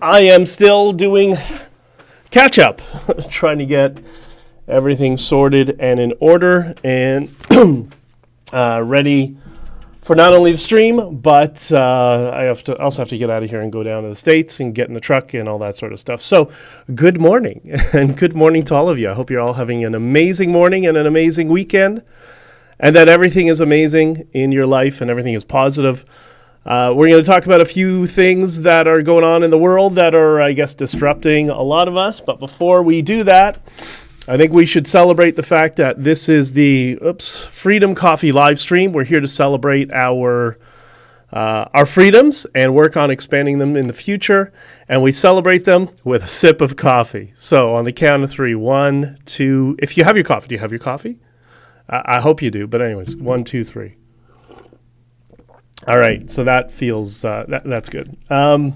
I am still doing catch up, trying to get everything sorted and in order and ready for not only the stream, but I also have to get out of here and go down to the States and get in the truck and all that sort of stuff. So good morning, and good morning to all of you. I hope you're all having an amazing morning and an amazing weekend, and that everything is amazing in your life and everything is positive. We're going to talk about a few things that are going on in the world that are, I guess, disrupting a lot of us. But before we do that, I think we should celebrate the fact that this is the Freedom Coffee live stream. We're here to celebrate our freedoms and work on expanding them in the future. And we celebrate them with a sip of coffee. So on the count of three, 1, 2. If you have your coffee, do you have your coffee? I hope you do. But anyways, 1, 2, 3. All right, so that feels that's good. So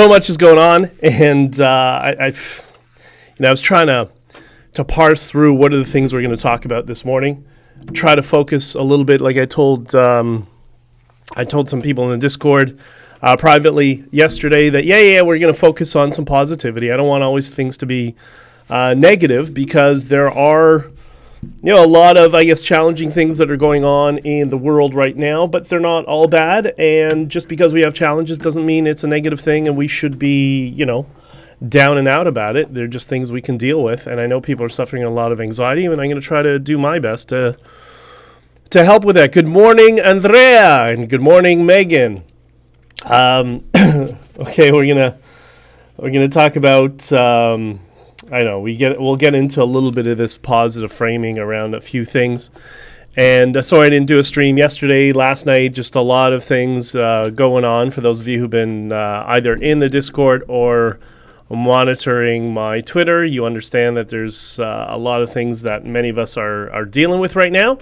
much is going on, and I was trying to parse through what are the things we're going to talk about this morning. Try to focus a little bit, like I told some people in the Discord privately yesterday that we're going to focus on some positivity. I don't want always things to be negative, because there are a lot of, I guess, challenging things that are going on in the world right now, but they're not all bad. And just because we have challenges doesn't mean it's a negative thing and we should be, down and out about it. They're just things we can deal with. And I know people are suffering a lot of anxiety, and I'm going to try to do my best to help with that. Good morning, Andrea, and good morning, Megan. Okay, we're gonna talk about. We'll get into a little bit of this positive framing around a few things. And sorry I didn't do a stream yesterday, last night, just a lot of things going on. For those of you who've been either in the Discord or monitoring my Twitter, you understand that there's a lot of things that many of us are dealing with right now.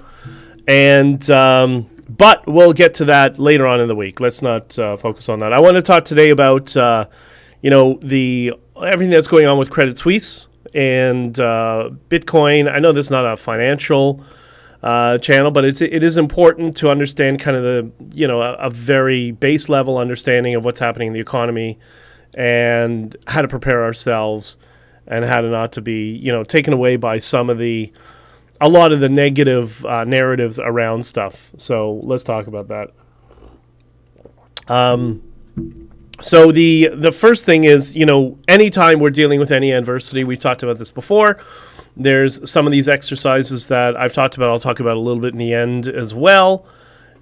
And but we'll get to that later on in the week. Let's not focus on that. I want to talk today about everything that's going on with Credit Suisse and Bitcoin. I know this is not a financial channel, but it is important to understand kind of a very base level understanding of what's happening in the economy and how to prepare ourselves and how to not to be taken away by a lot of the negative narratives around stuff. So let's talk about that. So the first thing is, anytime we're dealing with any adversity, we've talked about this before, there's some of these exercises that I've talked about, I'll talk about a little bit in the end as well,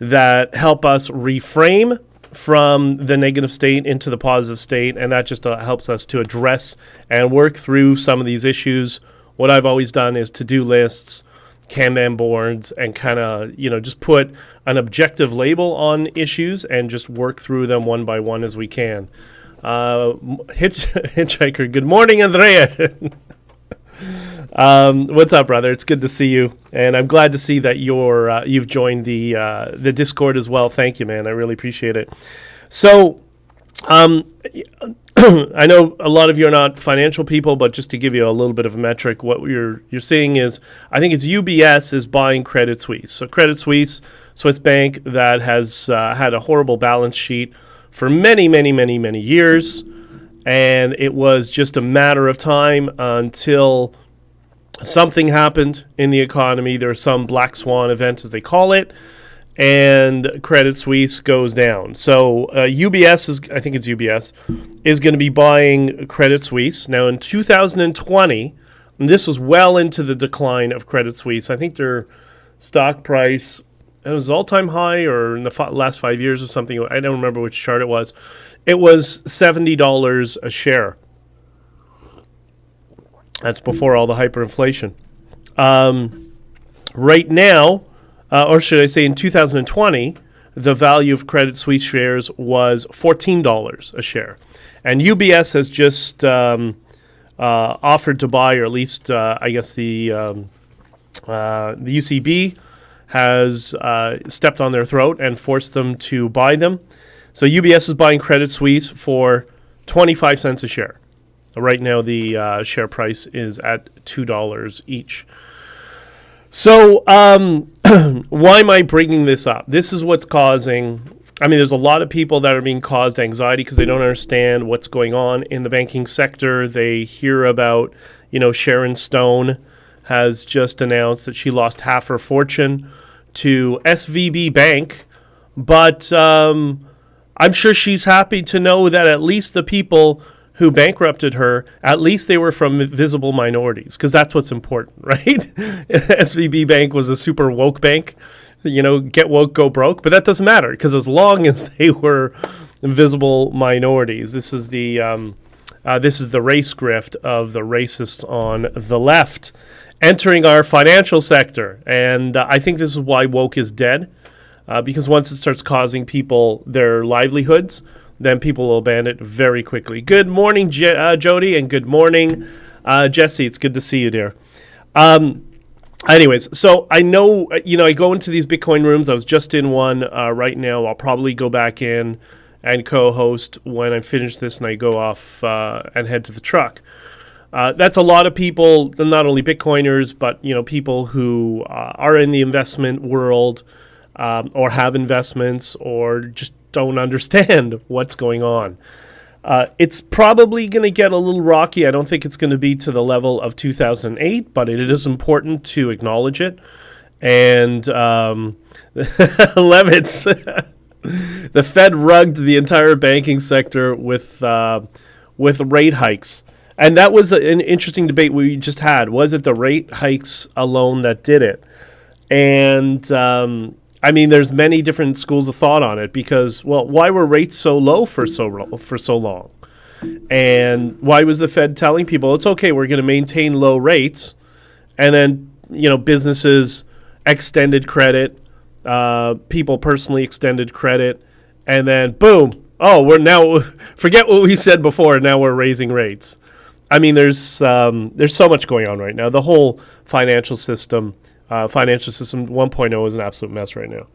that help us reframe from the negative state into the positive state, and that just helps us to address and work through some of these issues. What I've always done is to-do lists, Kanban boards, and kind of, just put an objective label on issues and just work through them one by one as we can. Hitchhiker, good morning, Andrea. What's up, brother? It's good to see you, and I'm glad to see that you've joined the Discord as well. Thank you, man. I really appreciate it. So, I know a lot of you are not financial people, but just to give you a little bit of a metric, what you're seeing is, I think it's UBS is buying Credit Suisse. So Credit Suisse, Swiss bank that has had a horrible balance sheet for many, many, many, many years, and it was just a matter of time until something happened in the economy. There's some black swan event, as they call it, and Credit Suisse goes down. So UBS is going to be buying Credit Suisse. Now in 2020, and this was well into the decline of Credit Suisse. I think their stock price, it was all-time high, or in the last 5 years or something. I don't remember which chart it was. It was $70 a share. That's before all the hyperinflation. Right now, or should I say in 2020, the value of Credit Suisse shares was $14 a share. And UBS has just offered to buy, or at least I guess the UCB has stepped on their throat and forced them to buy them. So UBS is buying Credit Suisse for 25 cents a share. Right now the share price is at $2 each. So why am I bringing this up? This is what's causing there's a lot of people that are being caused anxiety because they don't understand what's going on in the banking sector. They hear about, Sharon Stone has just announced that she lost half her fortune to SVB Bank. But I'm sure she's happy to know that at least the people who bankrupted her, at least they were from visible minorities, because that's what's important, right? SVB Bank was a super woke bank. Get woke, go broke. But that doesn't matter, because as long as they were visible minorities, this is the race grift of the racists on the left entering our financial sector. And I think this is why woke is dead, because once it starts causing people their livelihoods, then people will abandon it very quickly. Good morning, Jody, and good morning, Jesse. It's good to see you, dear. Anyways, so I know, I go into these Bitcoin rooms. I was just in one right now. I'll probably go back in and co-host when I finish this and I go off and head to the truck. That's a lot of people, not only Bitcoiners, but, people who are in the investment world or have investments or just don't understand what's going on. It's probably going to get a little rocky. I don't think it's going to be to the level of 2008, but it is important to acknowledge it. And Levitz, the Fed rugged the entire banking sector with rate hikes. And that was an interesting debate we just had. Was it the rate hikes alone that did it? And there's many different schools of thought on it because, why were rates so low for so long? And why was the Fed telling people, it's okay, we're going to maintain low rates, and then, businesses extended credit, people personally extended credit, and then boom, we're now, forget what we said before, now we're raising rates. There's so much going on right now. The whole financial system 1.0 is an absolute mess right now.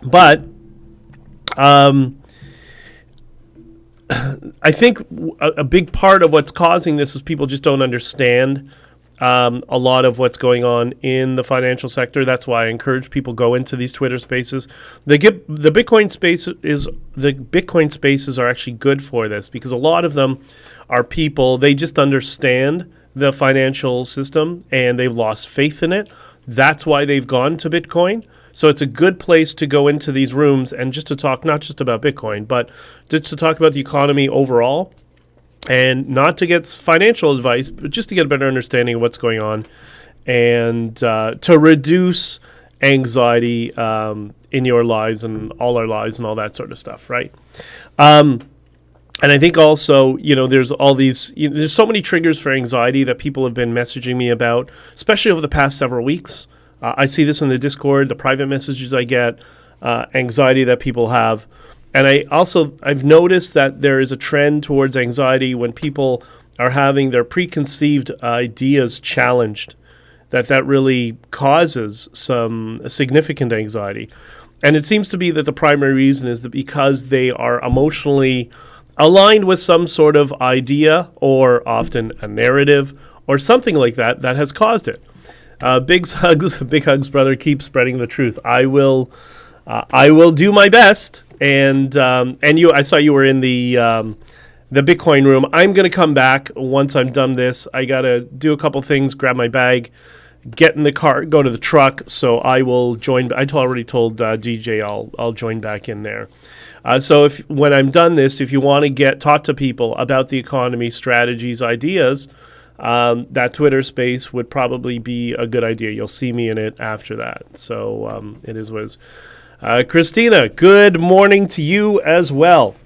But I think a big part of what's causing this is people just don't understand a lot of what's going on in the financial sector. That's why I encourage people go into these Twitter spaces. The Bitcoin spaces are actually good for this because a lot of them are people, they just understand the financial system and they've lost faith in it. That's why they've gone to Bitcoin. So it's a good place to go into these rooms and just to talk not just about Bitcoin, but just to talk about the economy overall and not to get financial advice, but just to get a better understanding of what's going on and to reduce anxiety in your lives and all our lives and all that sort of stuff, right? And I think also, there's all these, there's so many triggers for anxiety that people have been messaging me about, especially over the past several weeks. I see this in the Discord, the private messages I get, anxiety that people have. And I've noticed that there is a trend towards anxiety when people are having their preconceived ideas challenged, that really causes some significant anxiety. And it seems to be that the primary reason is that because they are emotionally aligned with some sort of idea or often a narrative or something like that has caused it. Big hugs, brother. Keep spreading the truth. I will do my best. And you, I saw you were in the Bitcoin room. I'm going to come back once I'm done this. I got to do a couple things, grab my bag, get in the car, go to the truck. So I will join. I already told DJ I'll join back in there. So when I'm done this, if you want to talk to people about the economy, strategies, ideas, that Twitter space would probably be a good idea. You'll see me in it after that. So it is what it is. Christina, good morning to you as well.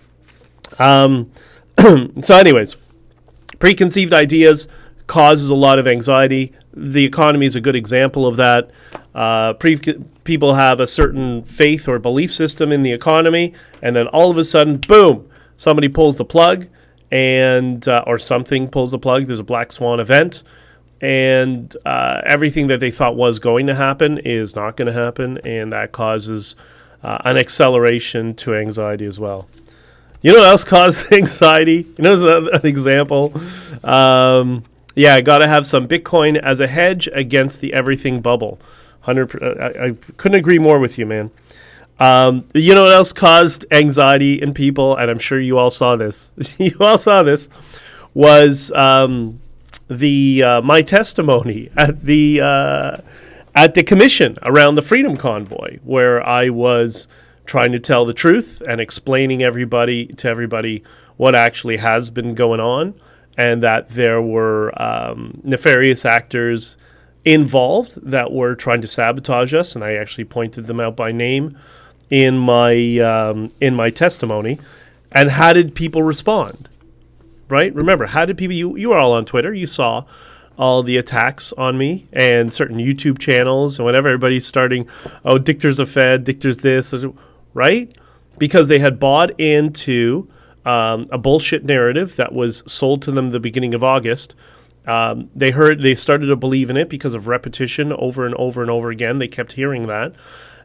So anyways, preconceived ideas causes a lot of anxiety. The economy is a good example of that. People have a certain faith or belief system in the economy, and then all of a sudden, boom, somebody pulls the plug, and or something pulls the plug. There's a black swan event, and everything that they thought was going to happen is not going to happen, and that causes an acceleration to anxiety as well. You know what else causes anxiety? You know, an example. I got to have some Bitcoin as a hedge against the everything bubble. 100%. I couldn't agree more with you, man. You know what else caused anxiety in people, and I'm sure you all saw this. You all saw this was my testimony at the commission around the Freedom Convoy, where I was trying to tell the truth and explaining to everybody what actually has been going on, and that there were nefarious actors involved that were trying to sabotage us, and I actually pointed them out by name in my testimony. And how did people respond? Right? Remember, how did people? You were all on Twitter. You saw all the attacks on me and certain YouTube channels and whatever. Everybody's starting, oh, Dichter's a Fed, Dichter's this, right? Because they had bought into a bullshit narrative that was sold to them at the beginning of August. They started to believe in it because of repetition over and over and over again. They kept hearing that.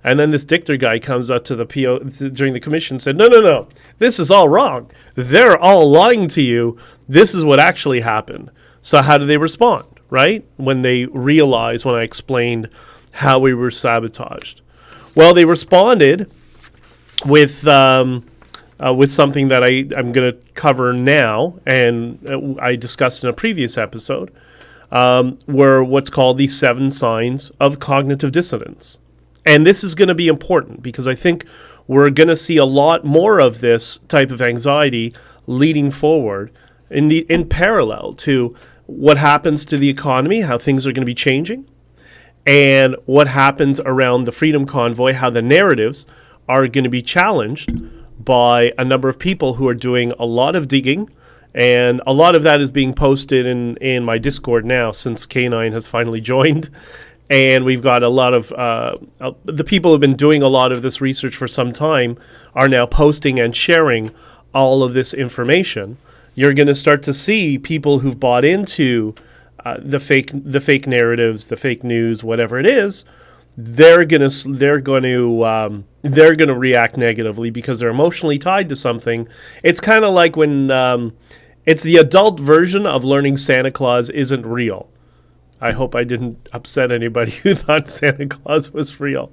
And then this Dichter guy comes up to the PO during the commission and said, no, this is all wrong. They're all lying to you. This is what actually happened. So how do they respond, right? When they realized, when I explained how we were sabotaged. Well, they responded with something that I'm going to cover now, and I discussed in a previous episode, were what's called the 7 signs of cognitive dissonance. And this is going to be important because I think we're going to see a lot more of this type of anxiety leading forward in parallel to what happens to the economy, how things are going to be changing, and what happens around the Freedom Convoy, how the narratives are going to be challenged by a number of people who are doing a lot of digging. And a lot of that is being posted in my Discord now since K9 has finally joined. And we've got a lot of the people who have been doing a lot of this research for some time are now posting and sharing all of this information. You're going to start to see people who've bought into the fake narratives, the fake news, whatever it is. They're going to react negatively because they're emotionally tied to something. It's kind of like when it's the adult version of learning Santa Claus isn't real. I hope I didn't upset anybody who thought Santa Claus was real.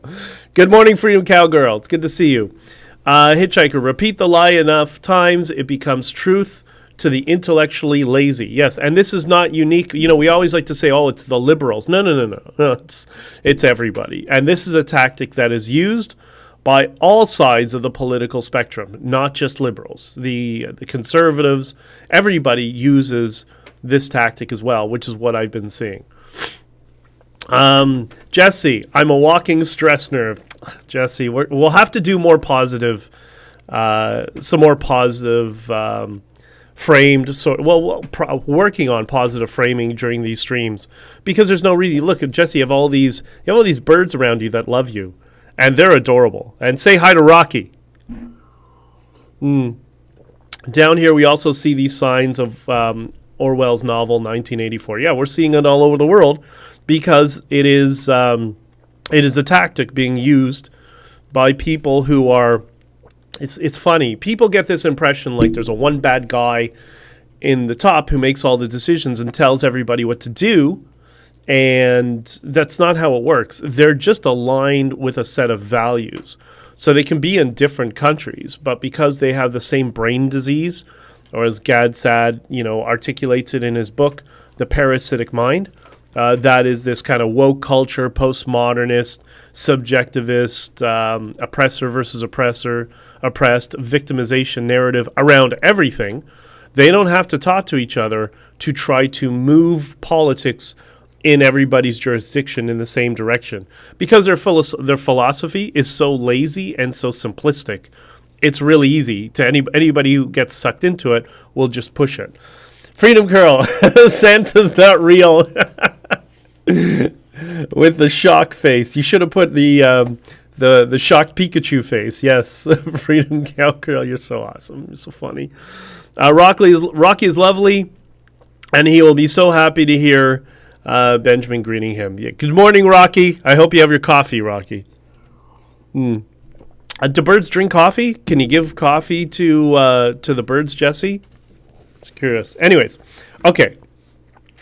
Good morning, Freedom Cowgirl. It's good to see you. Hitchhiker, repeat the lie enough times, it becomes truth to the intellectually lazy. Yes, and this is not unique. You know, we always like to say, oh, it's the liberals. No. It's everybody. And this is a tactic that is used by all sides of the political spectrum, not just liberals. The conservatives, everybody uses this tactic as well, which is what I've been seeing. Jesse, I'm a walking stress nerve. Jesse, we'll have to do more positive, some more positive framed. Working on positive framing during these streams because there's no reason. Look at Jesse. You have all these birds around you that love you, and they're adorable. And say hi to Rocky. Down here, we also see these signs of Orwell's novel 1984. Yeah, we're seeing it all over the world because it is a tactic being used by people who are. It's funny. People get this impression like there's a one bad guy in the top who makes all the decisions and tells everybody what to do, and that's not how it works. They're just aligned with a set of values. So they can be in different countries, but because they have the same brain disease, or as Gad Saad, articulates it in his book, The Parasitic Mind, that is this kind of woke culture, postmodernist, subjectivist, oppressor versus oppressed, victimization narrative around everything. They don't have to talk to each other to try to move politics in everybody's jurisdiction in the same direction. Because their philosophy is so lazy and so simplistic, it's really easy to anybody who gets sucked into it will just push it. Freedom Curl, Santa's not real. With the shock face. You should have put the shocked Pikachu face. Yes, Freedom Cowgirl, you're so awesome. You're so funny. Rocky is lovely, and he will be so happy to hear Benjamin greeting him. Yeah. Good morning, Rocky. I hope you have your coffee, Rocky. Do birds drink coffee? Can you give coffee to the birds, Jesse? Just curious. Anyways, okay.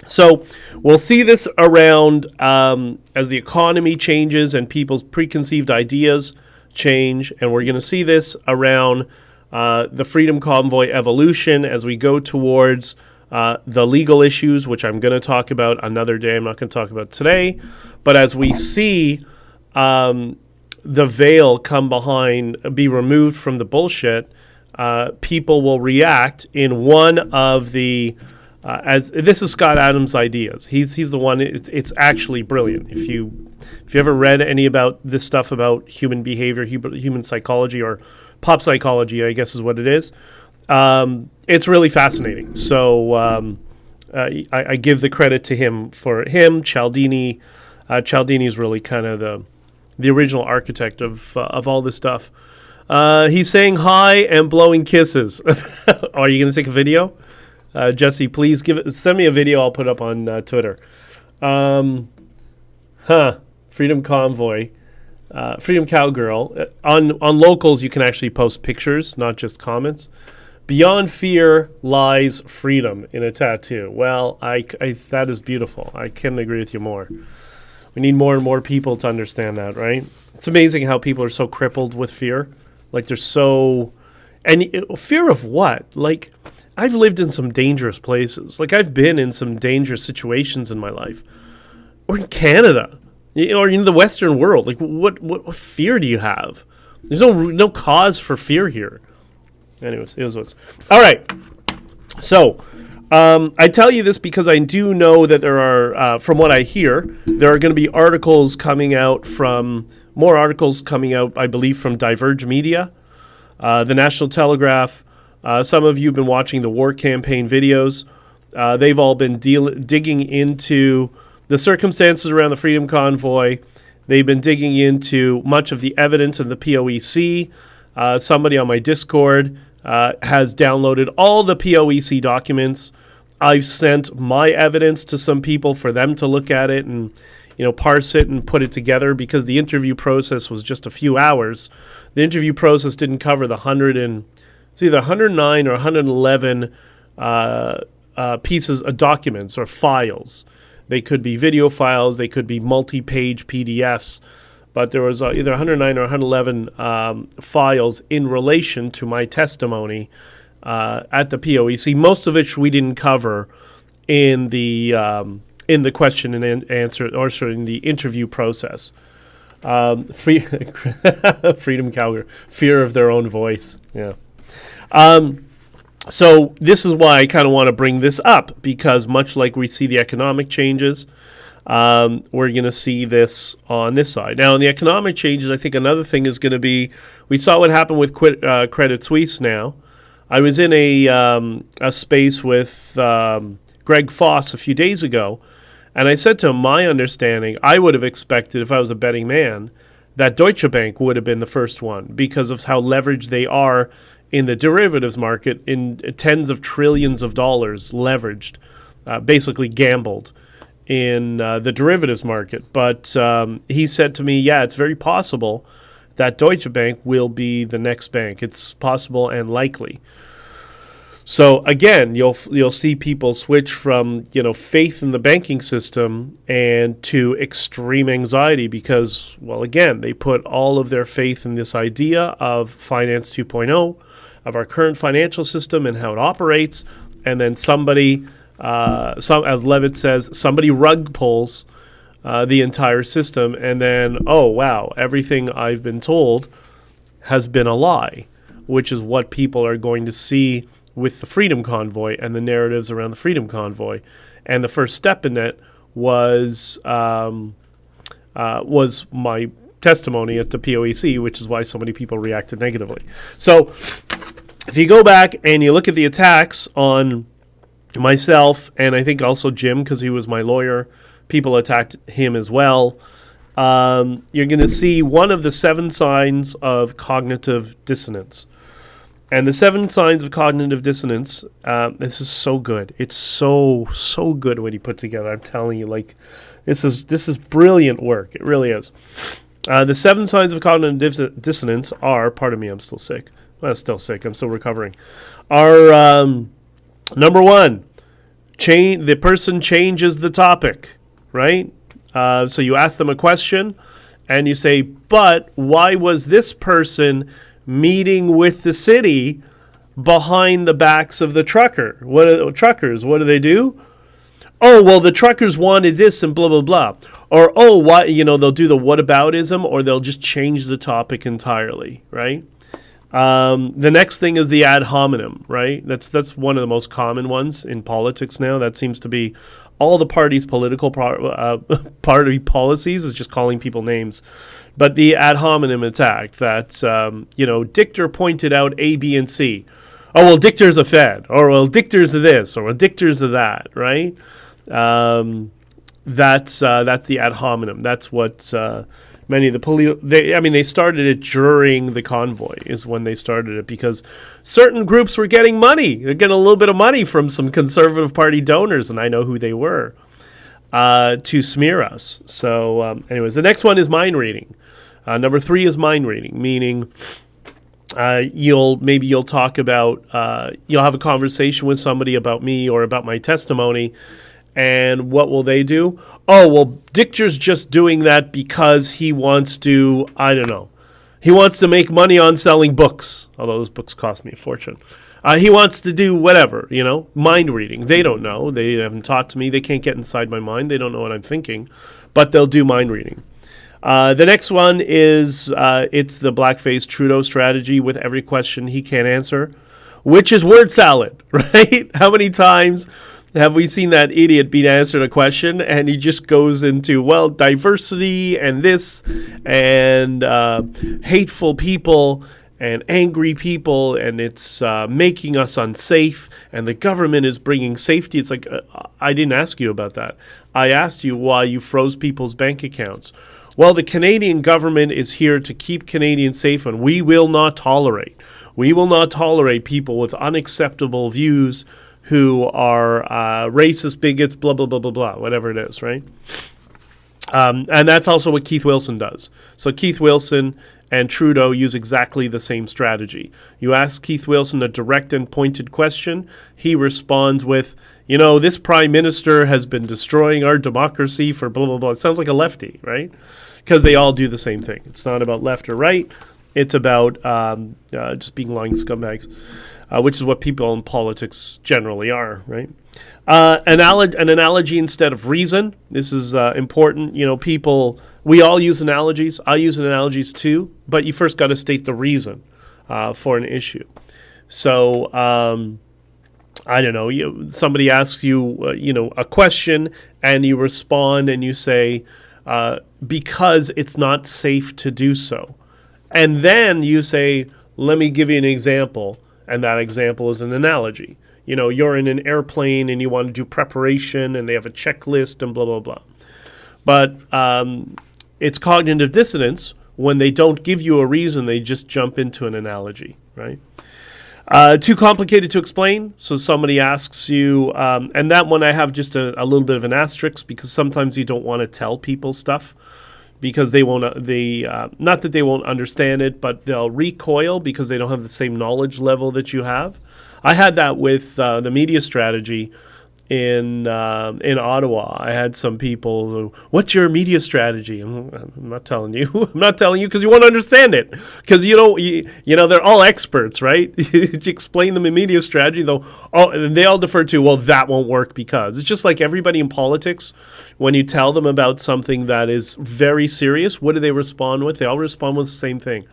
So we'll see this around as the economy changes and people's preconceived ideas change, and we're going to see this around the Freedom Convoy evolution as we go towards the legal issues, which I'm going to talk about another day. I'm not going to talk about today. But as we see the veil be removed from the bullshit, people will react in one of the as this is Scott Adams' ideas. He's the one. It's actually brilliant. If you ever read any about this stuff about human behavior, human psychology, or pop psychology, I guess is what it is. It's really fascinating. So I give the credit to him for him. Cialdini is really kind of the original architect of all this stuff. He's saying hi and blowing kisses. Are you going to take a video? Jesse, please send me a video. I'll put up on Twitter. Freedom Convoy, Freedom Cowgirl. On locals, you can actually post pictures, not just comments. Beyond fear lies freedom in a tattoo. Well, that is beautiful. I couldn't agree with you more. We need more and more people to understand that, right? It's amazing how people are so crippled with fear. Like they're so... And fear of what? Like, I've lived in some dangerous places. Like, I've been in some dangerous situations in my life. Or in Canada. Or in the Western world. Like, what fear do you have? There's no cause for fear here. Anyways, it was what's... All right. So, I tell you this because I do know that there are, from what I hear, there are going to be more articles coming out, I believe, from Diverge Media, the National Telegraph. Some of you have been watching the war campaign videos. They've all been digging into the circumstances around the Freedom Convoy. They've been digging into much of the evidence in the POEC. Somebody on my Discord has downloaded all the POEC documents. I've sent my evidence to some people for them to look at it and, parse it and put it together because the interview process was just a few hours. The interview process didn't cover the 109 or 111 pieces of documents or files. They could be video files, they could be multi-page PDFs, but there was either 109 or 111 files in relation to my testimony at the POEC, most of which we didn't cover in the question and answer, or sorry, in the interview process. Freedom Cowgirl, fear of their own voice. Yeah. So this is why I kind of want to bring this up, because much like we see the economic changes, we're going to see this on this side. Now, in the economic changes, I think another thing is going to be, we saw what happened with Credit Suisse now. I was in a space with Greg Foss a few days ago, and I said to him, my understanding, I would have expected, if I was a betting man, that Deutsche Bank would have been the first one because of how leveraged they are in the derivatives market, in tens of trillions of dollars leveraged, basically gambled in the derivatives market. But he said to me, yeah, it's very possible that Deutsche Bank will be the next bank. It's possible and likely. So again, you'll see people switch from faith in the banking system and to extreme anxiety because, well, again, they put all of their faith in this idea of Finance 2.0, of our current financial system and how it operates, and then somebody, as Levitt says, somebody rug pulls the entire system, and then, oh wow, everything I've been told has been a lie, which is what people are going to see with the Freedom Convoy and the narratives around the Freedom Convoy. And the first step in that was my testimony at the POEC, which is why so many people reacted negatively. So if you go back and you look at the attacks on myself, and I think also Jim, because he was my lawyer, people attacked him as well. You're going to see one of the 7 signs of cognitive dissonance. And the 7 signs of cognitive dissonance, this is so good. It's so good what he put together. I'm telling you, like, this is brilliant work. It really is. The 7 signs of cognitive dissonance are, pardon me, I'm still sick. Well, I'm still sick. I'm still recovering. Are, number 1, the person changes the topic, right? So you ask them a question, and you say, but why was this person meeting with the city behind the backs of the truckers? What do they do? Oh, well, the truckers wanted this and blah, blah, blah. Or, oh, why, they'll do the whataboutism, or they'll just change the topic entirely, right? The next thing is the ad hominem, right? That's one of the most common ones in politics now. That seems to be all the parties' political party policies is just calling people names. But the ad hominem attack that, Dichter pointed out A, B, and C. Oh, well, Dichter's a Fed. Or, well, Dichter's a this. Or, well, Dichter's a that, right? That's the ad hominem. That's what many of the they started it during the convoy is when they started it, because certain groups were getting money. They're getting a little bit of money from some Conservative Party donors, and I know who they were, to smear us. So anyways, the next one is mind reading. Number 3 is mind reading, meaning you'll talk about, you'll have a conversation with somebody about me or about my testimony, and what will they do? Oh, well, Dichter's just doing that because he wants to, I don't know, he wants to make money on selling books, although those books cost me a fortune. He wants to do whatever, mind reading. They don't know. They haven't taught to me. They can't get inside my mind. They don't know what I'm thinking, but they'll do mind reading. The next one is it's the blackface Trudeau strategy with every question he can't answer, which is word salad, right? How many times have we seen that idiot being answered a question and he just goes into, well, diversity and this and hateful people and angry people, and it's making us unsafe, and the government is bringing safety. It's like, I didn't ask you about that. I asked you why you froze people's bank accounts. Well, the Canadian government is here to keep Canadians safe, and we will not tolerate people with unacceptable views who are racist, bigots, blah, blah, blah, blah, blah, whatever it is, right? And that's also what Keith Wilson does. So Keith Wilson and Trudeau use exactly the same strategy. You ask Keith Wilson a direct and pointed question, he responds with, this prime minister has been destroying our democracy for blah, blah, blah. It sounds like a lefty, right? Because they all do the same thing. It's not about left or right. It's about just being lying scumbags. Which is what people in politics generally are, right? An analogy instead of reason. This is important. We all use analogies. I use analogies too, but you first got to state the reason for an issue. So, I don't know, somebody asks you, a question, and you respond and you say, because it's not safe to do so. And then you say, let me give you an example. And that example is an analogy. You're in an airplane and you want to do preparation and they have a checklist and blah, blah, blah. But it's cognitive dissonance when they don't give you a reason, they just jump into an analogy, right? Too complicated to explain. So somebody asks you, and that one I have just a little bit of an asterisk, because sometimes you don't want to tell people stuff, because they won't, not that they won't understand it, but they'll recoil because they don't have the same knowledge level that you have. I had that with the media strategy in Ottawa. I had some people who, what's your media strategy? I'm not telling you. I'm not telling you because you won't understand it. Because they're all experts, right? You explain them in media strategy, though. Oh, they all defer to, well, that won't work because. It's just like everybody in politics. When you tell them about something that is very serious, what do they respond with? They all respond with the same thing.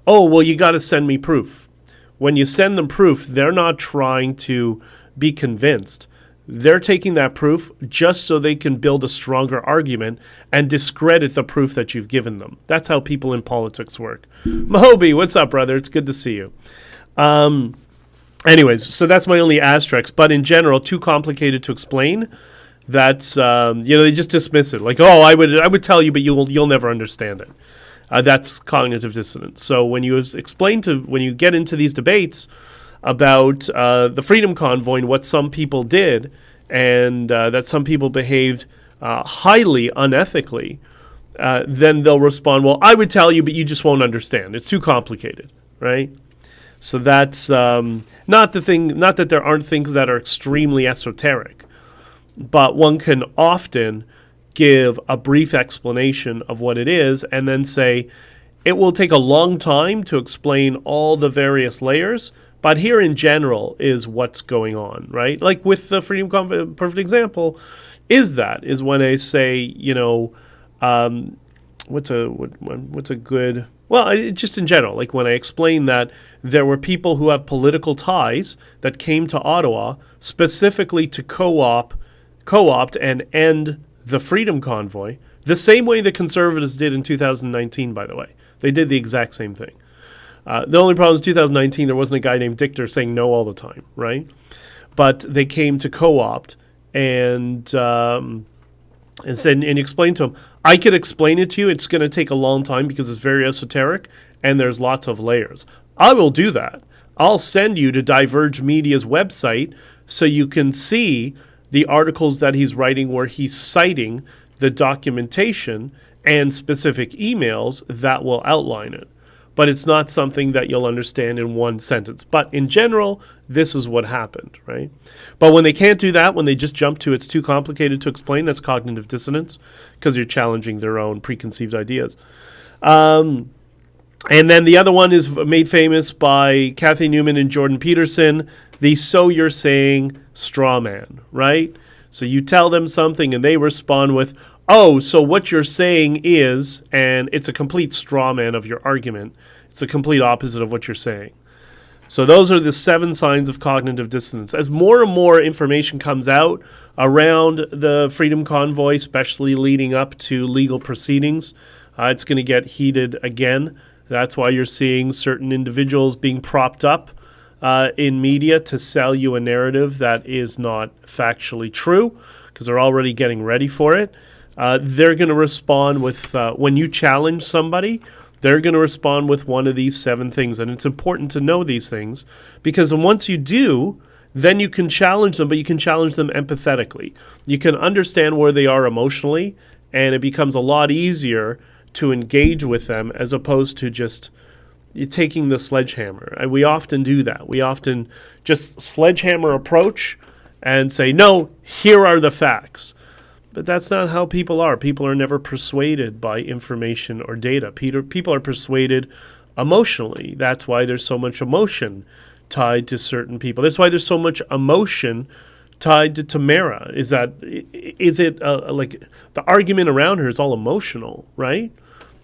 Oh, well, you got to send me proof. When you send them proof, they're not trying to be convinced. They're taking that proof just so they can build a stronger argument and discredit the proof that you've given them. That's how people in politics work. Mahobi, what's up, brother? It's good to see you. Anyways, so that's my only asterisk. But in general, too complicated to explain. That's they just dismiss it, like, oh, I would tell you, but you'll never understand it. That's cognitive dissonance. So when you get into these debates about the Freedom Convoy and what some people did, and that some people behaved highly unethically, then they'll respond, well, I would tell you, but you just won't understand. It's too complicated, right? So that's not that there aren't things that are extremely esoteric. But one can often give a brief explanation of what it is, and then say, it will take a long time to explain all the various layers, but here in general is what's going on, right? Like with the Freedom Convoy, perfect example is when I say, what's a good, well, just in general, like when I explain that there were people who have political ties that came to Ottawa specifically to co-opt and end the Freedom Convoy, the same way the Conservatives did in 2019, by the way. They did the exact same thing. The only problem is 2019, there wasn't a guy named Dichter saying no all the time, right? But they came to co-opt and said, and explained to him, I could explain it to you. It's going to take a long time because it's very esoteric and there's lots of layers. I will do that. I'll send you to Diverge Media's website so you can see the articles that he's writing where he's citing the documentation and specific emails that will outline it. But it's not something that you'll understand in one sentence. But in general, this is what happened, right? But when they can't do that, when they just jump to it's too complicated to explain, that's cognitive dissonance because you're challenging their own preconceived ideas. And then the other one is made famous by Kathy Newman and Jordan Peterson, the so you're saying straw man, right? So you tell them something and they respond with, oh, so what you're saying is, and it's a complete straw man of your argument. It's a complete opposite of what you're saying. So those are the 7 signs of cognitive dissonance. As more and more information comes out around the Freedom Convoy, especially leading up to legal proceedings, it's going to get heated again. That's why you're seeing certain individuals being propped up in media to sell you a narrative that is not factually true because they're already getting ready for it. They're going to respond with, when you challenge somebody, they're going to respond with one of these 7 things. And it's important to know these things because once you do, then you can challenge them, but you can challenge them empathetically. You can understand where they are emotionally, and it becomes a lot easier to engage with them as opposed to just taking the sledgehammer. And we often do that. We often just sledgehammer approach and say, no, here are the facts. But that's not how people are. People are never persuaded by information or data. People are persuaded emotionally. That's why there's so much emotion tied to certain people. That's why there's so much emotion tied to Tamara. Is it like the argument around her is all emotional, right?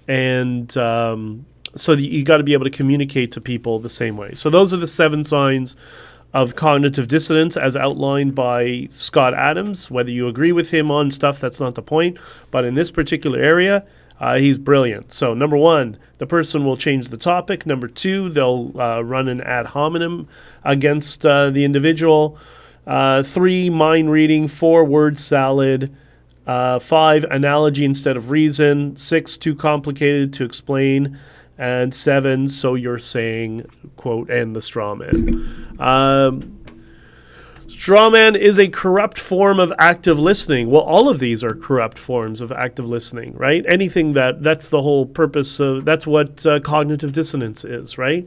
And so you got to be able to communicate to people the same way. So those are the 7 signs of cognitive dissonance as outlined by Scott Adams. Whether you agree with him on stuff, that's not the point. But in this particular area, he's brilliant. So number 1, the person will change the topic. Number 2, they'll run an ad hominem against the individual. 3, mind reading. 4, word salad. 5, analogy instead of reason. 6, too complicated to explain. And 7, so you're saying, quote, and the straw man. Straw man is a corrupt form of active listening. Well, all of these are corrupt forms of active listening, right? Anything that's the whole purpose of, that's what cognitive dissonance is, right?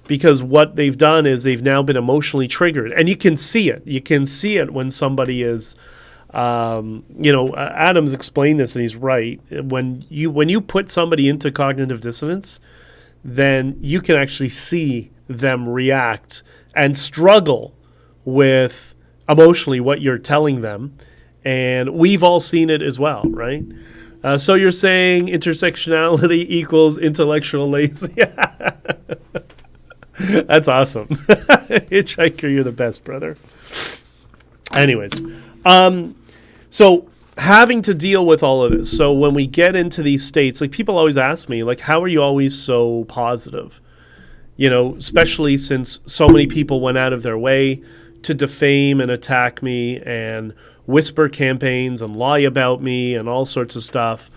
Because what they've done is they've now been emotionally triggered. And you can see it. You can see it when somebody is, Adams explained this and he's right. When you put somebody into cognitive dissonance, then you can actually see them react and struggle with emotionally what you're telling them. And we've all seen it as well, right? So you're saying intersectionality equals intellectual lazy. That's awesome. Hitchhiker, you're the best, brother. Anyways, so having to deal with all of this. So when we get into these states, like people always ask me, like, how are you always so positive? Especially since so many people went out of their way to defame and attack me and whisper campaigns and lie about me and all sorts of stuff.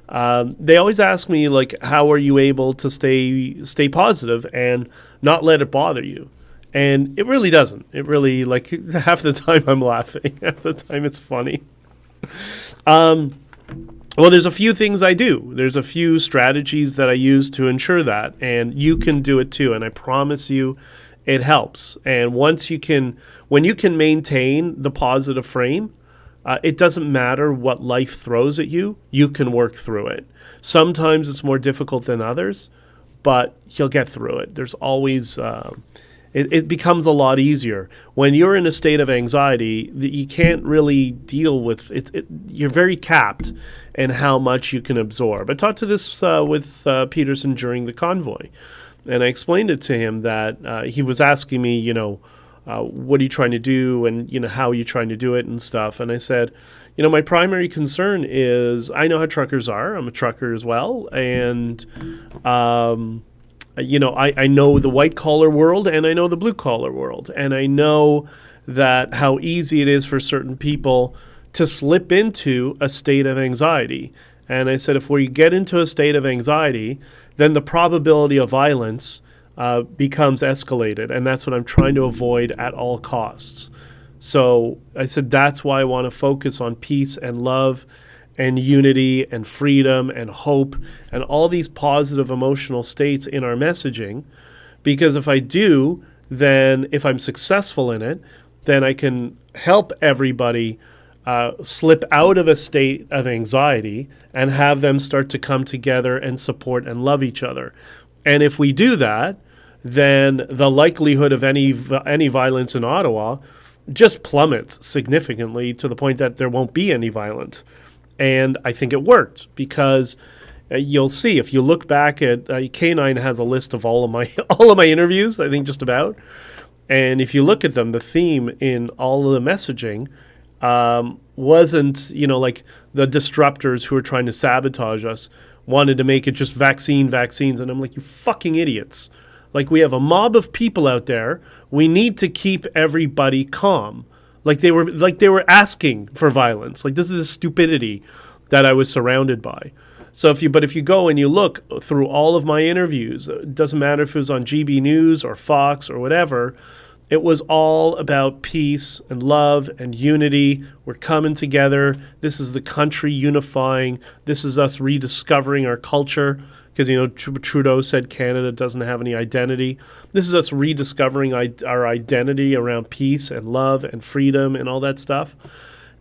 They always ask me, like, how are you able to stay positive and not let it bother you? And it really doesn't. It really, like, half the time I'm laughing. Half the time it's funny. Well, there's a few things I do. There's a few strategies that I use to ensure that, and you can do it too. And I promise you, it helps. And when you can maintain the positive frame, it doesn't matter what life throws at you. You can work through it. Sometimes it's more difficult than others, but you'll get through it. There's always, it becomes a lot easier. When you're in a state of anxiety, you can't really deal with it. You're very capped in how much you can absorb. I talked to this with Peterson during the convoy, and I explained it to him that he was asking me, what are you trying to do, and how are you trying to do it and stuff. And I said, my primary concern is I know how truckers are. I'm a trucker as well, and I know the white collar world and I know the blue collar world, and I know that how easy it is for certain people to slip into a state of anxiety. And I said, if we get into a state of anxiety, then the probability of violence becomes escalated, and that's what I'm trying to avoid at all costs. So I said that's why I want to focus on peace and love and unity and freedom and hope and all these positive emotional states in our messaging, because if I do, then if I'm successful in it, then I can help everybody slip out of a state of anxiety and have them start to come together and support and love each other. And if we do that, then the likelihood of any violence in Ottawa just plummets significantly to the point that there won't be any violence. And I think it worked because you'll see if you look back at K9 has a list of all of my interviews, I think just about. And if you look at them, the theme in all of the messaging wasn't, like the disruptors who are trying to sabotage us wanted to make it just vaccines. And I'm like, you fucking idiots. Like, we have a mob of people out there. We need to keep everybody calm. Like they were asking for violence. Like, this is the stupidity that I was surrounded by. So if you go and you look through all of my interviews, it doesn't matter if it was on GB News or Fox or whatever, it was all about peace and love and unity. We're coming together. This is the country unifying. This is us rediscovering our culture. Because, Trudeau said Canada doesn't have any identity. This is us rediscovering our identity around peace and love and freedom and all that stuff.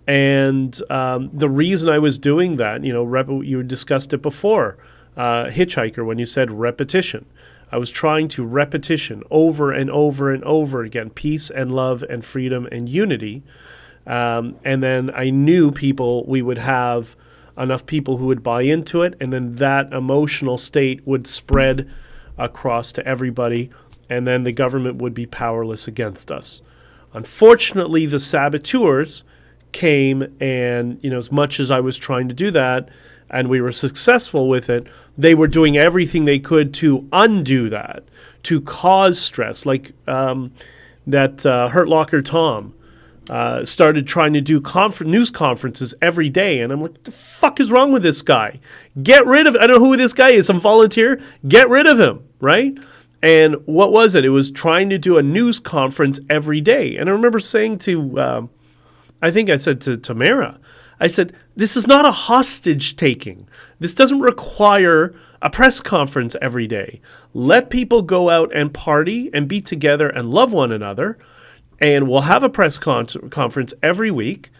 And the reason I was doing that, you discussed it before, Hitchhiker, when you said repetition. I was trying to repetition over and over and over again, peace and love and freedom and unity. And then I knew we would have enough people who would buy into it, and then that emotional state would spread across to everybody, and then the government would be powerless against us. Unfortunately, the saboteurs came, and as much as I was trying to do that, and we were successful with it, they were doing everything they could to undo that, to cause stress, like that Hurt Locker Tom started trying to do news conferences every day. And I'm like, what the fuck is wrong with this guy? Get rid of I don't know who this guy is, some volunteer. Get rid of him, right? And what was it? It was trying to do a news conference every day. And I remember saying to, I think I said to Tamara, I said, this is not a hostage taking. This doesn't require a press conference every day. Let people go out and party and be together and love one another. And we'll have a press conference every week,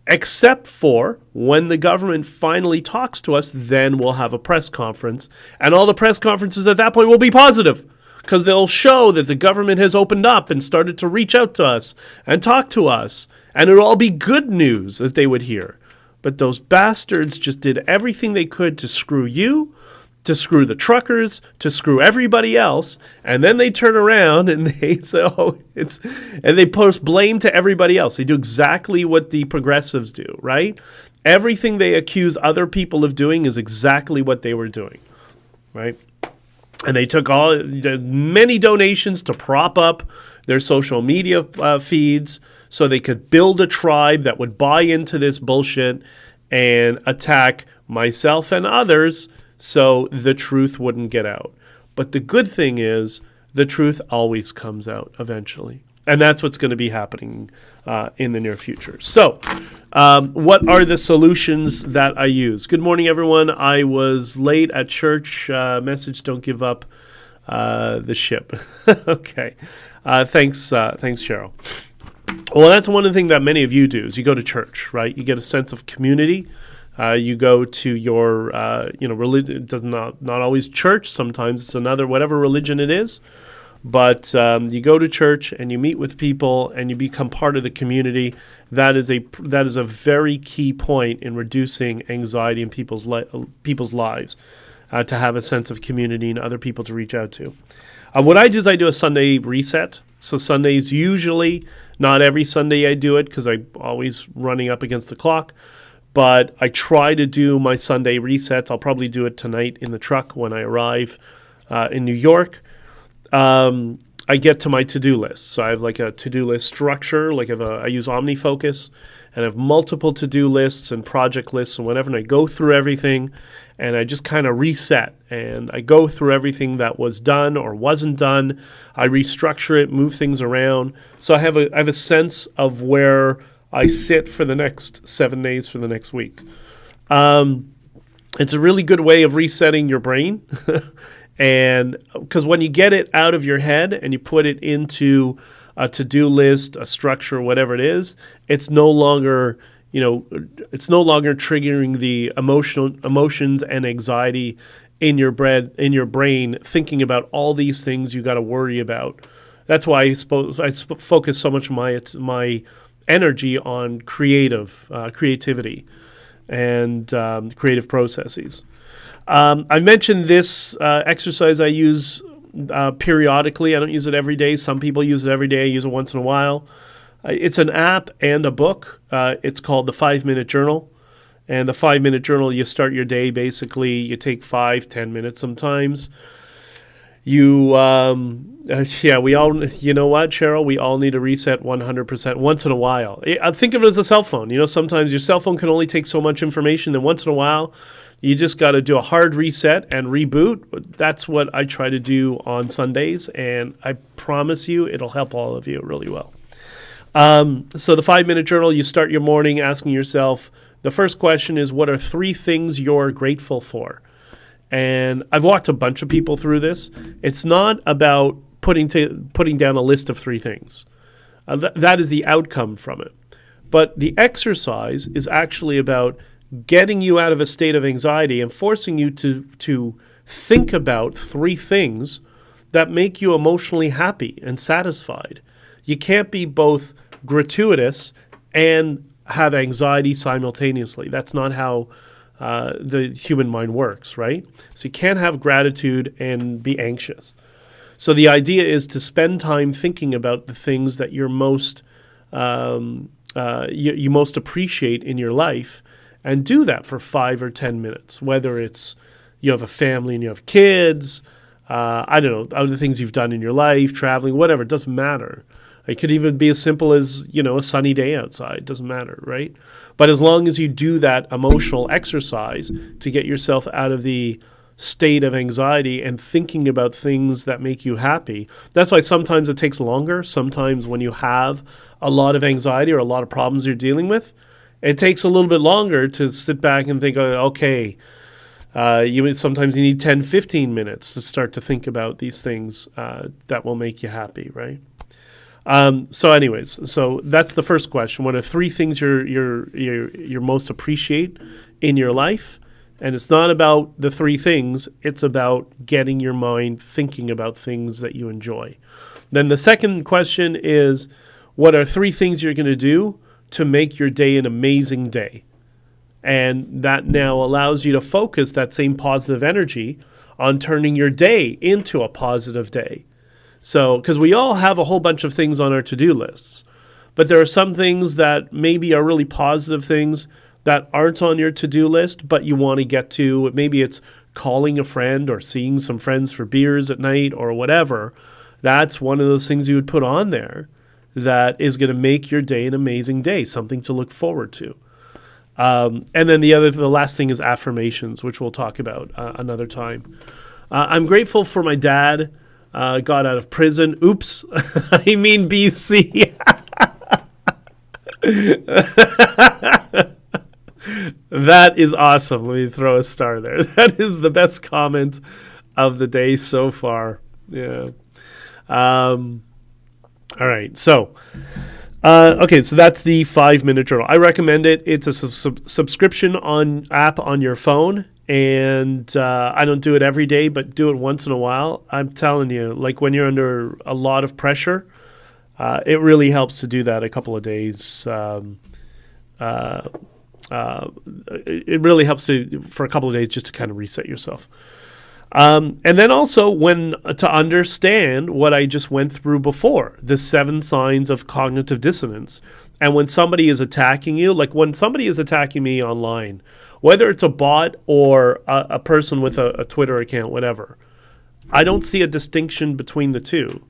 except for when the government finally talks to us, then we'll have a press conference. And all the press conferences at that point will be positive because they'll show that the government has opened up and started to reach out to us and talk to us. And it'll all be good news that they would hear. But those bastards just did everything they could to screw you, to screw the truckers, to screw everybody else, and then they turn around and they say, and they post blame to everybody else. They do exactly what the progressives do, right? Everything they accuse other people of doing is exactly what they were doing, right? And they took many donations to prop up their social media feeds so they could build a tribe that would buy into this bullshit and attack myself and others so the truth wouldn't get out. But the good thing is the truth always comes out eventually. And that's what's going to be happening in the near future. So what are the solutions that I use? Good morning, everyone. I was late at church. Message, don't give up the ship. Okay. Thanks, Cheryl. Well, that's one of the things that many of you do is you go to church, right? You get a sense of community. You go to your, religion. It does not always church. Sometimes it's another, whatever religion it is. But you go to church and you meet with people and you become part of the community. That is a very key point in reducing anxiety in people's lives, to have a sense of community and other people to reach out to. What I do is I do a Sunday reset. So Sundays usually, not every Sunday I do it because I'm always running up against the clock. But I try to do my Sunday resets. I'll probably do it tonight in the truck when I arrive in New York. I get to my to-do list. So I have like a to-do list structure. I use OmniFocus, and I have multiple to-do lists and project lists and whatever. And I go through everything, and I just kind of reset. And I go through everything that was done or wasn't done. I restructure it, move things around. So I have a sense of where I sit for the next 7 days for the next week. It's a really good way of resetting your brain. And because when you get it out of your head and you put it into a to-do list, a structure, whatever it is, it's no longer triggering the emotions and anxiety in your brain, thinking about all these things you got to worry about. That's why I focus so much of my energy on creativity and creative processes. I mentioned this exercise I use periodically. I don't use it every day. Some people use it every day. I use it once in a while. It's an app and a book. It's called the 5-Minute Journal. And the 5-Minute Journal, you start your day basically. You take 5-10 minutes sometimes. We all, you know what, Cheryl? We all need to reset 100% once in a while. Think of it as a cell phone. Sometimes your cell phone can only take so much information, and once in a while, you just got to do a hard reset and reboot. That's what I try to do on Sundays, and I promise you it'll help all of you really well. So the 5-Minute Journal, you start your morning asking yourself, the first question is, what are 3 things you're grateful for? And I've walked a bunch of people through this. It's not about putting down a list of 3 things. That is the outcome from it. But the exercise is actually about getting you out of a state of anxiety and forcing you to think about 3 things that make you emotionally happy and satisfied. You can't be both gratuitous and have anxiety simultaneously. That's not how the human mind works, right? So you can't have gratitude and be anxious. So the idea is to spend time thinking about the things that you're most you most appreciate in your life, and do that for 5 or 10 minutes, whether it's you have a family and you have kids, I don't know, other things you've done in your life, traveling, whatever, it doesn't matter. It could even be as simple as, a sunny day outside, it doesn't matter, right? But as long as you do that emotional exercise to get yourself out of the state of anxiety and thinking about things that make you happy, that's why sometimes it takes longer. Sometimes when you have a lot of anxiety or a lot of problems you're dealing with, it takes a little bit longer to sit back and think, okay, sometimes you need 10, 15 minutes to start to think about these things that will make you happy, right? So that's the first question. What are 3 things you most appreciate in your life? And it's not about the 3 things, it's about getting your mind thinking about things that you enjoy. Then the second question is, what are 3 things you're going to do to make your day an amazing day? And that now allows you to focus that same positive energy on turning your day into a positive day. So, because we all have a whole bunch of things on our to-do lists, but there are some things that maybe are really positive things that aren't on your to-do list, but you want to get to. Maybe it's calling a friend or seeing some friends for beers at night or whatever. That's one of those things you would put on there that is going to make your day an amazing day, something to look forward to. And then the last thing is affirmations, which we'll talk about another time. I'm grateful for my dad. Got out of prison. Oops, I mean BC. That is awesome. Let me throw a star there. That is the best comment of the day so far. Yeah. All right. So Okay, so that's the 5-minute journal. I recommend it. It's a subscription app on your phone, and I don't do it every day, but do it once in a while. I'm telling you, like when you're under a lot of pressure, it really helps to do that a couple of days. It really helps for a couple of days just to kind of reset yourself. And then also to understand what I just went through before, the 7 signs of cognitive dissonance. And when somebody is attacking you, like when somebody is attacking me online, whether it's a bot or a person with a Twitter account, whatever, I don't see a distinction between the two.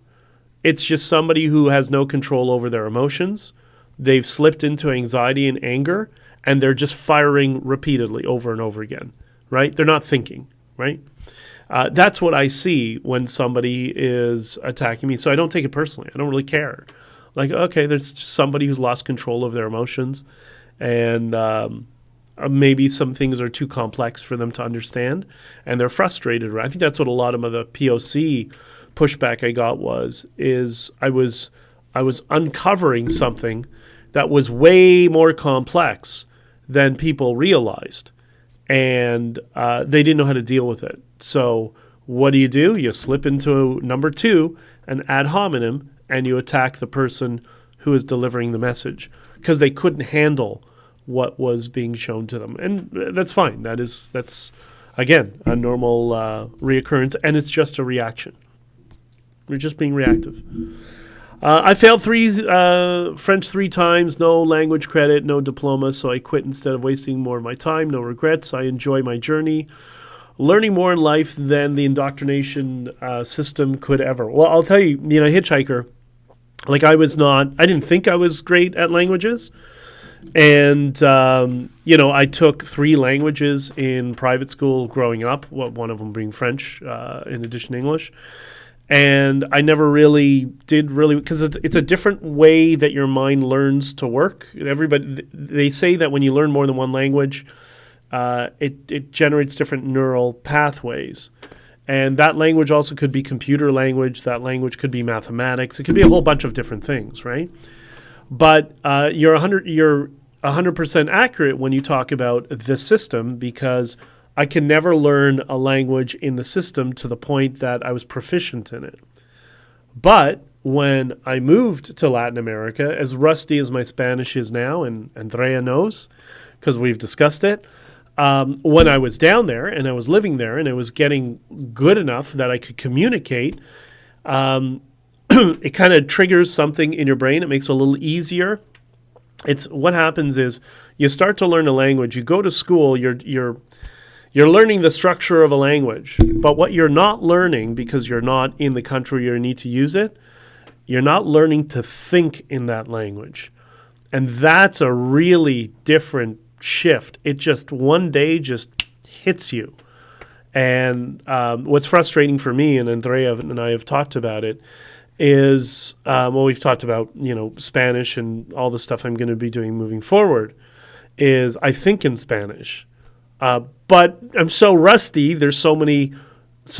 It's just somebody who has no control over their emotions. They've slipped into anxiety and anger, and they're just firing repeatedly over and over again, right? They're not thinking, right? That's what I see when somebody is attacking me. So I don't take it personally. I don't really care. Like, okay, there's just somebody who's lost control of their emotions, and maybe some things are too complex for them to understand, and they're frustrated. I think that's what a lot of the POC pushback I got is I was uncovering something that was way more complex than people realized, and they didn't know how to deal with it. So what do? You slip into number 2, an ad hominem, and you attack the person who is delivering the message because they couldn't handle what was being shown to them. And that's fine. That's again, a normal reoccurrence, and it's just a reaction. We're just being reactive. I failed French 3 times, no language credit, no diploma, so I quit instead of wasting more of my time. No regrets. I enjoy my journey. Learning more in life than the indoctrination system could ever. Well, I'll tell you, Hitchhiker, like I didn't think I was great at languages. And, I took 3 languages in private school growing up, one of them being French in addition to English. And I never really did because it's a different way that your mind learns to work. They say that when you learn more than one language, it generates different neural pathways. And that language also could be computer language. That language could be mathematics. It could be a whole bunch of different things, right? But you're 100% accurate when you talk about the system, because I can never learn a language in the system to the point that I was proficient in it. But when I moved to Latin America, as rusty as my Spanish is now, and Andrea knows because we've discussed it, when I was down there and I was living there and I was getting good enough that I could communicate, it kind of triggers something in your brain. It makes it a little easier. What happens is you start to learn a language. You go to school, you're learning the structure of a language, but what you're not learning, because you're not in the country where you need to use it, you're not learning to think in that language. And that's a really different shift. It just one day just hits you. And what's frustrating for me, and Andrea and I have talked about it, is, we've talked about, Spanish and all the stuff I'm going to be doing moving forward, is I think in Spanish. But I'm so rusty, there's so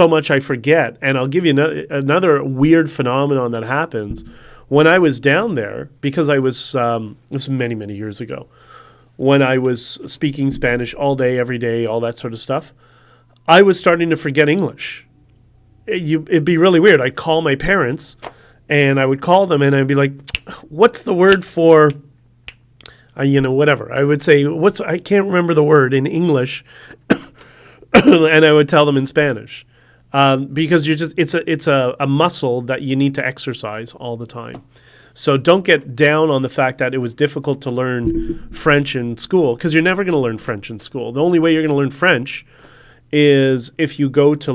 much I forget. And I'll give you another weird phenomenon that happens. When I was down there, because I was, this was many, many years ago, when I was speaking Spanish all day, every day, all that sort of stuff, I was starting to forget English. It'd be really weird. I'd call my parents, and I would call them, and I'd be like, what's the word for... whatever. I would say, I can't remember the word in English, and I would tell them in Spanish, because it's a muscle that you need to exercise all the time. So don't get down on the fact that it was difficult to learn French in school, because you're never going to learn French in school. The only way you're going to learn French is if you go to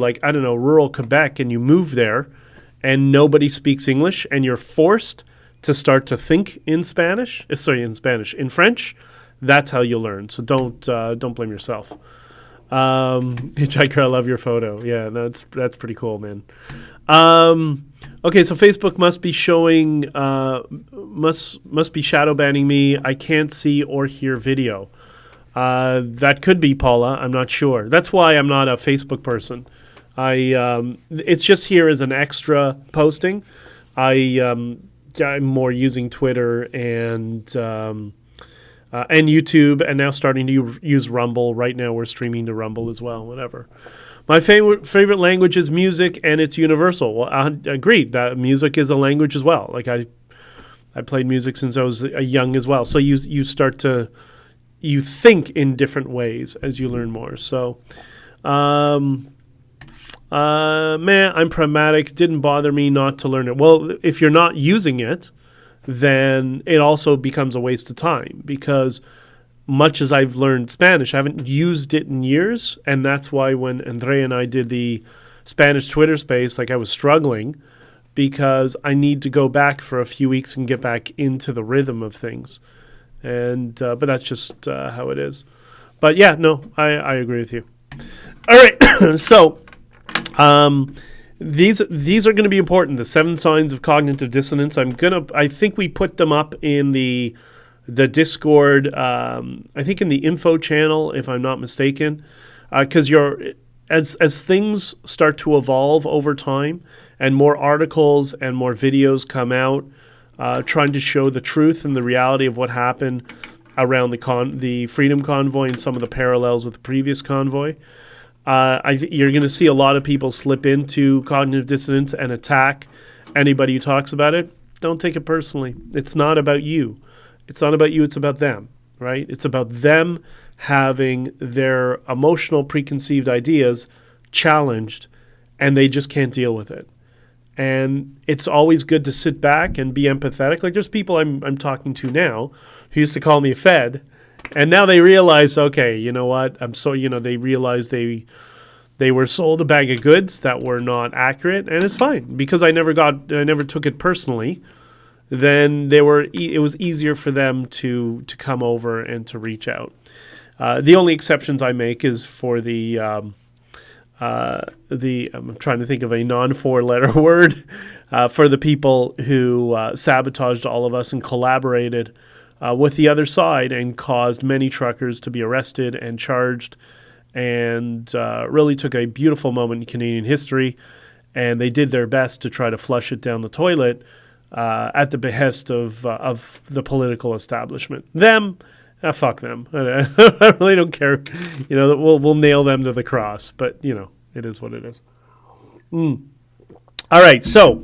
rural Quebec and you move there and nobody speaks English and you're forced to start to think in in French. That's how you learn. So don't blame yourself. Hitchhiker, I love your photo. Yeah, that's pretty cool, man. Okay, so Facebook must be showing, must be shadow banning me. I can't see or hear video. That could be, Paula. I'm not sure. That's why I'm not a Facebook person. It's just here as an extra posting. I I'm more using Twitter and YouTube, and now starting to use Rumble. Right now, we're streaming to Rumble as well. Whatever. My favorite language is music, and it's universal. Well, I agreed that music is a language as well. Like I played music since I was young as well. So you start to think in different ways as you learn more. So, man, I'm pragmatic. Didn't bother me not to learn it. Well, if you're not using it, then it also becomes a waste of time, because much as I've learned Spanish, I haven't used it in years. And that's why when Andrea and I did the Spanish Twitter space, like I was struggling, because I need to go back for a few weeks and get back into the rhythm of things. And but that's just how it is. But yeah, no, I agree with you. All right, so these are going to be important. The 7 signs of cognitive dissonance. I think we put them up in the Discord. I think in the info channel, if I'm not mistaken, because as things start to evolve over time, and more articles and more videos come out, trying to show the truth and the reality of what happened around the Freedom Convoy and some of the parallels with the previous convoy. You're going to see a lot of people slip into cognitive dissonance and attack anybody who talks about it. Don't take it personally. It's not about you. It's not about you. It's about them, right? It's about them having their emotional preconceived ideas challenged, and they just can't deal with it. And it's always good to sit back and be empathetic. Like there's people I'm talking to now who used to call me a Fed, and now they realize, okay, you know what? They realize they were sold a bag of goods that were not accurate, and it's fine because I never took it personally. Then it was easier for them to come over and to reach out. The only exceptions I make is for I'm trying to think of a non-4-letter word, for the people who sabotaged all of us and collaborated with the other side and caused many truckers to be arrested and charged, and really took a beautiful moment in Canadian history, and they did their best to try to flush it down the toilet at the behest of the political establishment. Fuck them. I really don't care. We'll nail them to the cross, but it is what it is. All right, so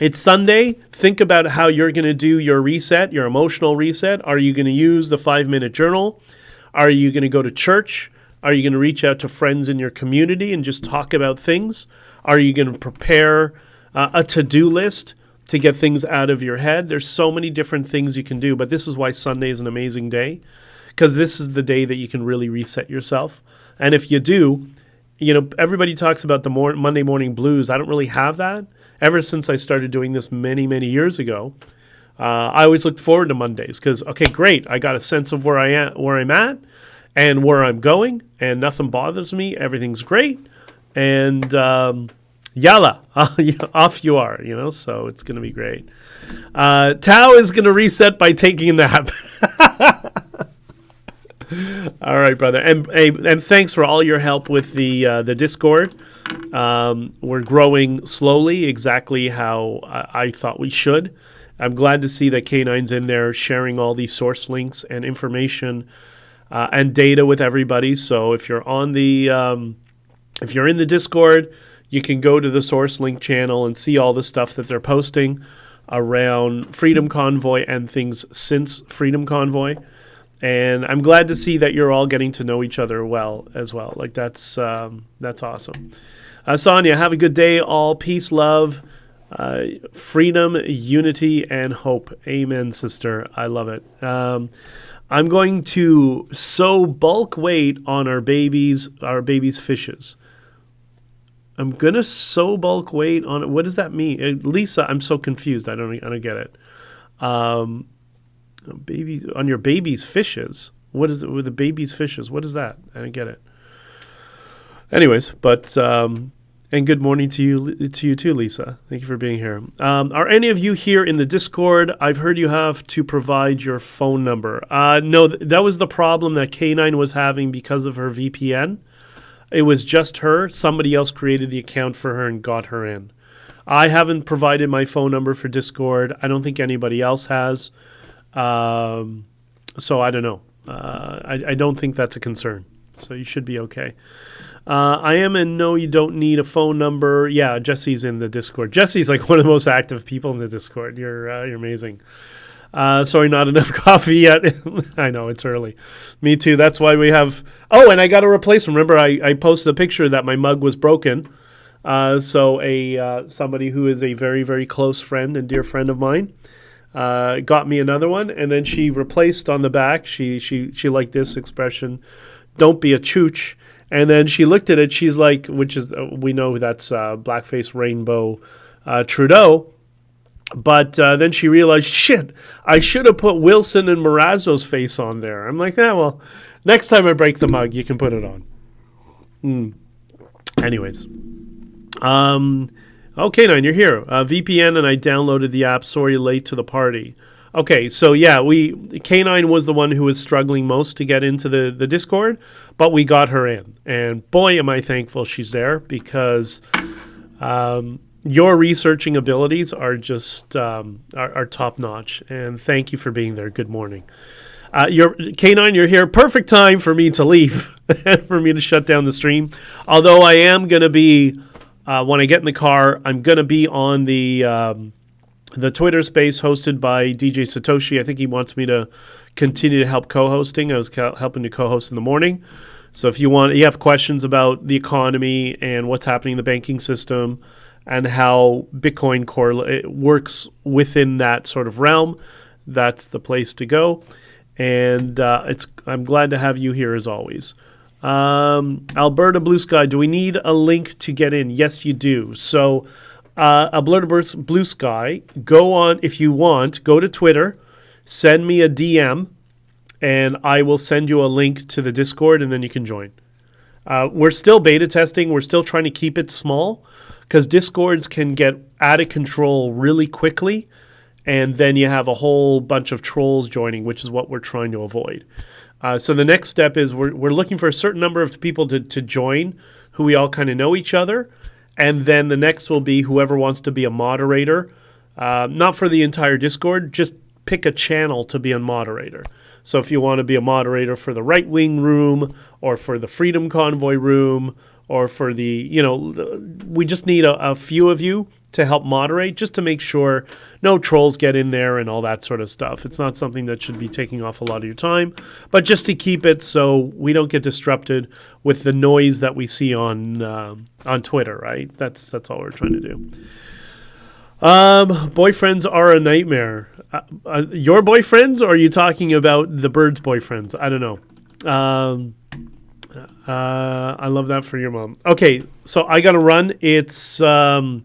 it's Sunday. Think about how you're going to do your reset, your emotional reset. Are you going to use the 5-minute journal? Are you going to go to church? Are you going to reach out to friends in your community and just talk about things? Are you going to prepare a to-do list to get things out of your head? There's so many different things you can do, but this is why Sunday is an amazing day, because this is the day that you can really reset yourself. And if you do, everybody talks about the Monday morning blues. I don't really have that. Ever since I started doing this many, many years ago, I always looked forward to Mondays because, okay, great, I got a sense of where I'm at and where I'm going, and nothing bothers me. Everything's great, and yalla, off you are, so it's going to be great. Tao is going to reset by taking a nap. All right, brother. And thanks for all your help with the Discord. We're growing slowly, exactly how I thought we should. I'm glad to see that K9's in there sharing all these source links and information and data with everybody. So if you're in the Discord, you can go to the source link channel and see all the stuff that they're posting around Freedom Convoy and things since Freedom Convoy. And I'm glad to see that you're all getting to know each other well as well. Like that's awesome. Sonia, have a good day. All peace, love, freedom, unity, and hope. Amen, sister. I love it. I'm going to sow bulk weight on our babies' fishes. I'm gonna sow bulk weight on it. What does that mean, Lisa? I'm so confused. I don't get it. Babies on your baby's fishes. What is it with the baby's fishes? What is that? I don't get it. Anyways, but and good morning to you too, Lisa. Thank you for being here. Are any of you here in the Discord? I've heard you have to provide your phone number. No, that was the problem that K9 was having because of her VPN. It was just her. Somebody else created the account for her and got her in. I haven't provided my phone number for Discord. I don't think anybody else has. So I don't know. I don't think that's a concern. So you should be okay. I am in no, you don't need a phone number. Yeah, Jesse's in the Discord. Jesse's like one of the most active people in the Discord. You're amazing. Sorry, not enough coffee yet. I know, it's early. Me too. That's why we have... Oh, and I got a replacement. Remember, I posted a picture that my mug was broken. So somebody who is a very, very close friend and dear friend of mine got me another one, and then she replaced on the back. She liked this expression, "Don't be a chooch." And then she looked at it. She's like, which is we know that's blackface rainbow Trudeau. But then she realized, shit, I should have put Wilson and Marazzo's face on there. I'm like, well, next time I break the mug, you can put it on. Anyways. Okay, Nine, you're here. VPN, and I downloaded the app. Sorry, late to the party. Okay, so yeah, K9 was the one who was struggling most to get into the Discord, but we got her in. And boy, am I thankful she's there, because your researching abilities are just are top notch. And thank you for being there. Good morning. K9, you're here. Perfect time for me to leave, for me to shut down the stream. Although I am going to be, when I get in the car, I'm going to be on the Twitter space hosted by DJ Satoshi. I think he wants me to continue to help co-hosting. I was helping to co-host in the morning. So if you have questions about the economy and what's happening in the banking system and how Bitcoin works within that sort of realm, that's the place to go. And I'm glad to have you here as always. Alberta Blue Sky, do we need a link to get in? Yes, you do. So Alberta Blue Sky, go on, if you want, go to Twitter, send me a DM, and I will send you a link to the Discord, and then you can join. We're still beta testing. We're still trying to keep it small, because Discords can get out of control really quickly, and then you have a whole bunch of trolls joining, which is what we're trying to avoid. So the next step is we're looking for a certain number of people to join who we all kind of know each other. And then the next will be whoever wants to be a moderator. Not for the entire Discord, just pick a channel to be a moderator. So if you want to be a moderator for the right-wing room or for the Freedom Convoy room or for we just need a few of you to help moderate, just to make sure no trolls get in there and all that sort of stuff. It's not something that should be taking off a lot of your time, but just to keep it so we don't get disrupted with the noise that we see on Twitter, right? That's all we're trying to do. Boyfriends are a nightmare. Your boyfriends, or are you talking about the birds' boyfriends? I don't know. I love that for your mom. Okay, so I got to run. It's... so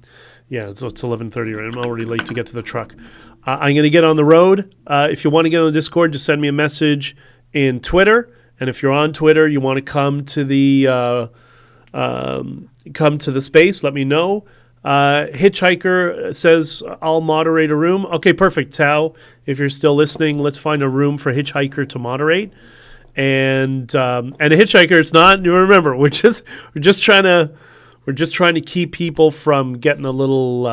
it's 11:30 right? I'm already late to get to the truck. I'm going to get on the road. If you want to get on the Discord, just send me a message in Twitter. And if you're on Twitter, you want to come to the space, let me know. Hitchhiker says, I'll moderate a room. Okay, perfect. Tao, if you're still listening, let's find a room for Hitchhiker to moderate. And a Hitchhiker, it's not, you remember, we're just trying to keep people from getting a little,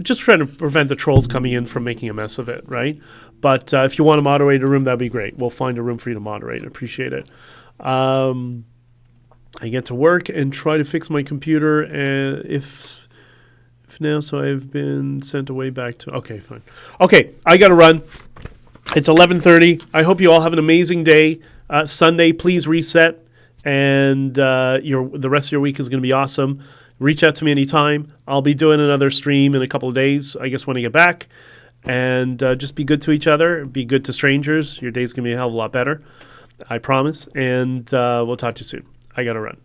just trying to prevent the trolls coming in from making a mess of it, right? But if you want to moderate a room, that'd be great. We'll find a room for you to moderate. Appreciate it. I get to work and try to fix my computer, and if now, so I've been sent away back to, okay, fine. Okay, I got to run. It's 11:30. I hope you all have an amazing day. Sunday, please reset. And the rest of your week is going to be awesome. Reach out to me anytime. I'll be doing another stream in a couple of days, I guess, when I get back. And just be good to each other. Be good to strangers. Your day's going to be a hell of a lot better. I promise. And we'll talk to you soon. I got to run.